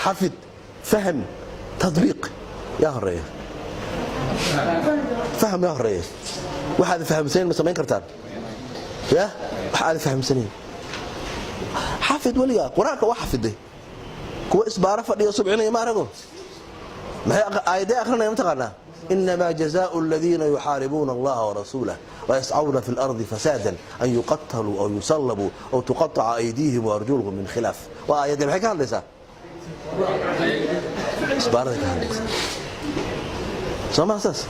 حفظ فهم تطبيق يا هريه فهم يا هريه واحد فهم سنين مسمين كرتان يا واحد فهم سنين حافظ وليا قرآنك وحفظه كويس بعرف أن يصبعنا ما رجوا ما هي آية آخرنا يمتقنا إنما جزاء الذين يحاربون الله ورسوله ويسعون في الأرض فسادا أن يقتلوا أو يصلبوا أو تقطع أيديهم وأرجلهم من خلاف وآية دي بحكي عن لسا إسبارك عن لسا سمع أساس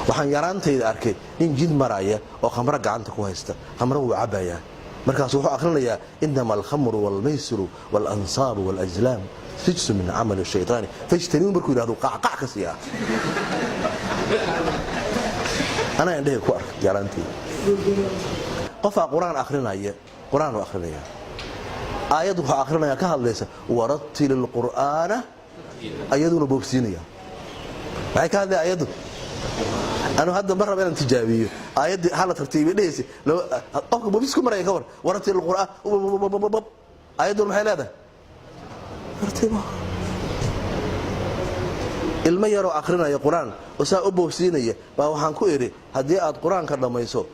وحن يرانتي أركي إن جد مرايا وخمرة قعنتك وهيستا خمرة وعبايا مركز وحو أخرنا إنما الخمر والميسر والأنصاب والأزلام رجس من عمل الشيطان فاجتنبوه بركو يرادوا قعقع كسيا أنا عندي كوار جارانتي قفا قرآن أخرنا قرآن أخرنا آياته أخرنا كهالليس ورتل القرآن آياته نبوكسينيا معك هذا آياته أنا هذا مرة بين تجابيه آيات حالة ترتيبية ليس لو أوكي ببيسكم مرة يكبر ورتل القرآن آياته المحل هذا ترتيبه ilma yaro aqrinaya quraan oo saa u boogsiinaya baa waxaan ku iri hadii aad quraanka dhamayso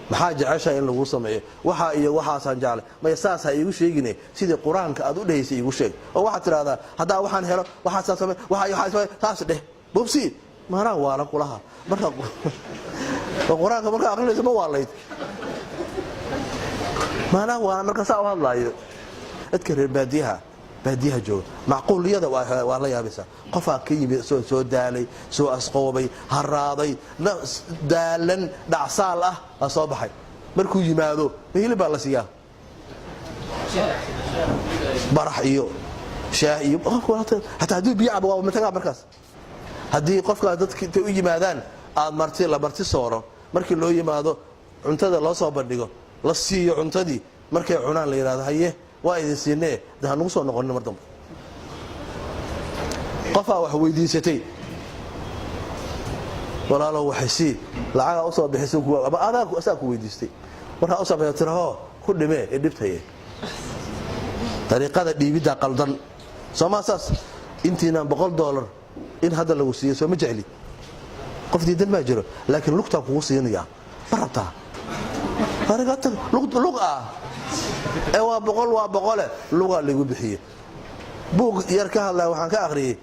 maxaa jecesha in lagu sameeyo waxa iyo waxaasan jecel ma yasaas ay igu sheegine sidii quraanka aad u dhaysay igu sheeg oo waxa tiraahdaa hadaa waxaan helo waxa saamay waxa taas dheh boobsi maana waala kulaha marka quraanka marka aqrinayso ma waalayd maana waa marka saa u hadlaayo adka reer baadiyaha jooga macquuliyada waa la yaabisa qofaa ka yimid soo daalay soo asqoobay haraaday daalan dhacsaal ah soo baxay markuu yimaado hilib baa la siiyaa barax iyo shaah iyo hatta hadii biyaaba waa mataga markaas hadii qofka dadka u yimaadaan aad la marti sooro markii loo yimaado cuntada loo soo bandhigo la siiyo cuntadii markay cunaan la yiraahdo haye waa idin siinee dahanu soo noqon mar dambe qofa wax weydiisatay walaalo waxay lacag u soo bixisay kuwa aba adag asaa ku weydiistay waxa u sameeyay tiraho ku dhimee dhibtay tariiqada dhiibida qaldan Soomaasas intiina $100 in hada lagu siiyo soo ma jecli qof diidan ma jiro laakiin lugta ku siinaya barabta faragata luqa waa boqol luga lagu bixiyo buug yar ka hadlaa waxaan ka aqriyay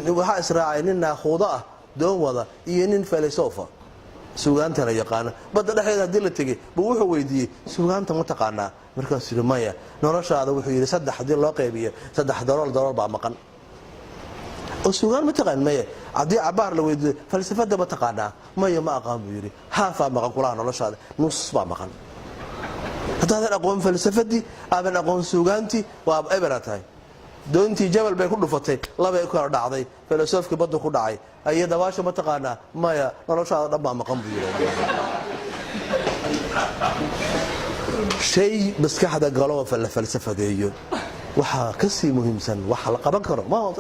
waxa israacay nin naaxooda ah doon wada iyo nin filosofa suugaanta la yaqaan bada dhaxeeda hadii la tagay buu wuxuu weydiiyay suugaanta ma taqaanaa markaas uu maya noloshaada wuxuu yiri saddex hadii loo qaybiyo $3 baa maqan oo suugaan ma taqaan maya hadii abaar la weydiiyay falsafada ma taqaanaa maya ma aqaan buu yiri haafa maqan kula noloshaada nus baa maqan هذا أقوم فلسفتي أبن أقوم سوغانتي وأب إبرتاي دونتي جبل بيكون دفتي لا بيكون دعضي فلسفك بدو كدعي أي دواش ما تقانا ما يا نروش هذا ما مقام بيره شيء بس كحدا قالوا فلسفة ديو وحا كسي مهم سن وحلقة بكرة ما هو